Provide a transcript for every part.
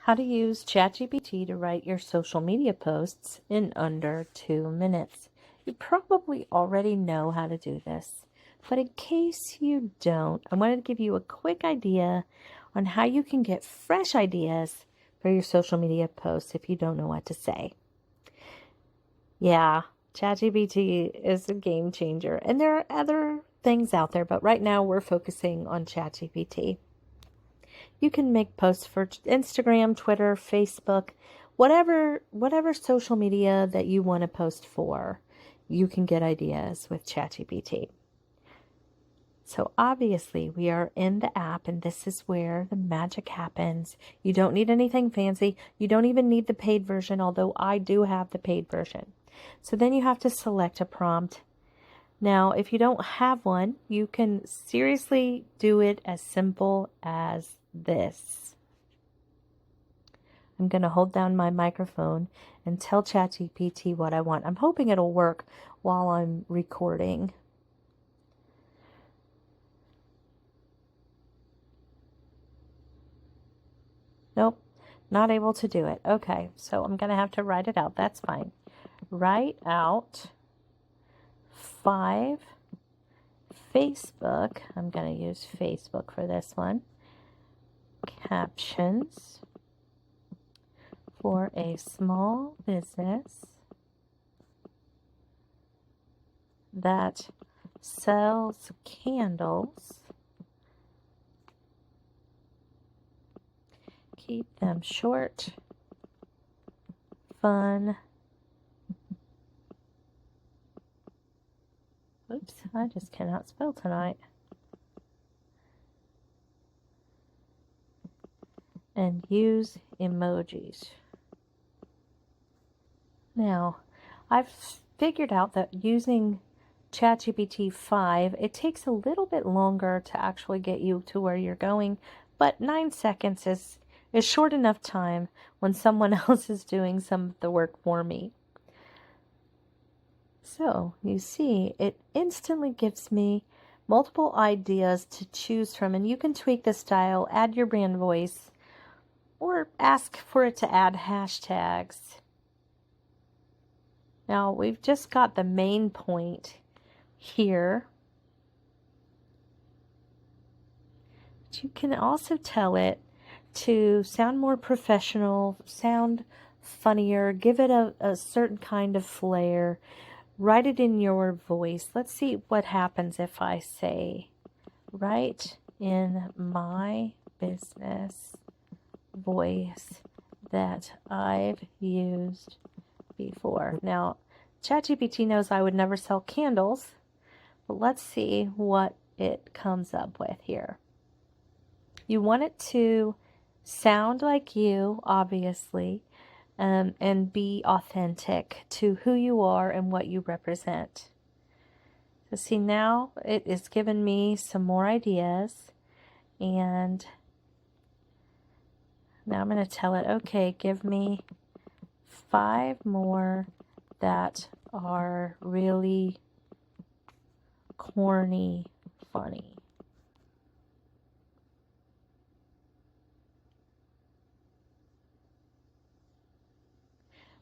How to use ChatGPT to write your social media posts in under 2 minutes. You probably already know how to do this, but in case you don't, I wanted to give you a quick idea on how you can get fresh ideas for your social media posts if you don't know what to say. Yeah, ChatGPT is a game changer, and there are other things out there, but right now we're focusing on ChatGPT. You can make posts for Instagram, Twitter, Facebook, whatever social media that you want to post for. You can get ideas with ChatGPT. So obviously we are in the app, and this is where the magic happens. You don't need anything fancy. You don't even need the paid version, although I do have the paid version. So then you have to select a prompt. Now, if you don't have one, you can seriously do it as simple as this. I'm going to hold down my microphone and tell ChatGPT what I want. I'm hoping it'll work while I'm recording. Nope, not able to do it. Okay, so I'm going to have to write it out. That's fine. Write out 5 Facebook. I'm going to use Facebook for this one. Captions for a small business that sells candles. Keep them short, fun. Oops, I just cannot spell tonight. And use emojis. Now, I've figured out that using ChatGPT 5, it takes a little bit longer to actually get you to where you're going, but 9 seconds is short enough time when someone else is doing some of the work for me. So, you see, it instantly gives me multiple ideas to choose from, and you can tweak the style, add your brand voice, or ask for it to add hashtags. Now, we've just got the main point here. But you can also tell it to sound more professional, sound funnier, give it a certain kind of flair. Write it in your voice. Let's see what happens if I say, write in my business voice that I've used before. Now, ChatGPT knows I would never sell candles, but let's see what it comes up with here. You want it to sound like you, obviously, and be authentic to who you are and what you represent. So see, now it is giving me some more ideas, and now I'm going to tell it, okay, give me 5 more that are really corny funny.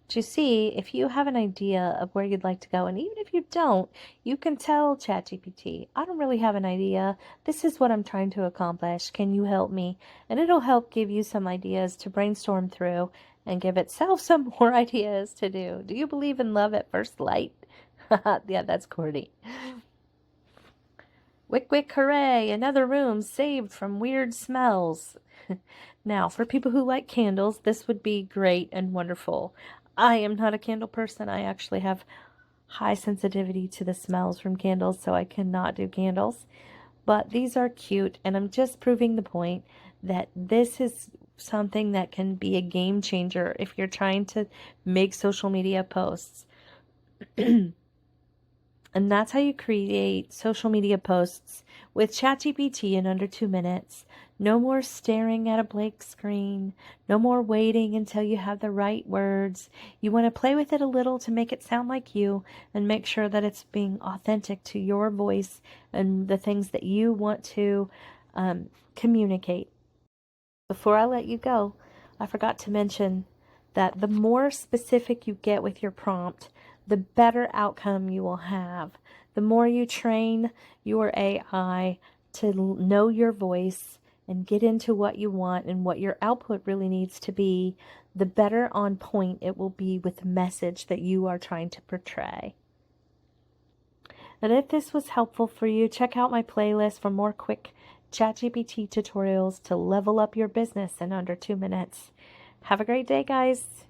But you see, if you have an idea of where you'd like to go, and even if you don't, you can tell ChatGPT, I don't really have an idea. This is what I'm trying to accomplish. Can you help me? And it'll help give you some ideas to brainstorm through and give itself some more ideas to do. Do you believe in love at first light? Yeah, that's Corny. Wick, wick, hooray! Another room saved from weird smells. Now, for people who like candles, this would be great and wonderful. I am not a candle person. I actually have high sensitivity to the smells from candles, so I cannot do candles. But these are cute, and I'm just proving the point that this is something that can be a game changer if you're trying to make social media posts. And that's how you create social media posts with ChatGPT in under 2 minutes. No more staring at a blank screen. No more waiting until you have the right words. You want to play with it a little to make it sound like you and make sure that it's being authentic to your voice and the things that you want to communicate. Before I let you go, I forgot to mention that the more specific you get with your prompt, the better outcome you will have. The more you train your AI to know your voice and get into what you want and what your output really needs to be, the better on point it will be with the message that you are trying to portray. And if this was helpful for you, check out my playlist for more quick ChatGPT tutorials to level up your business in under 2 minutes. Have a great day, guys.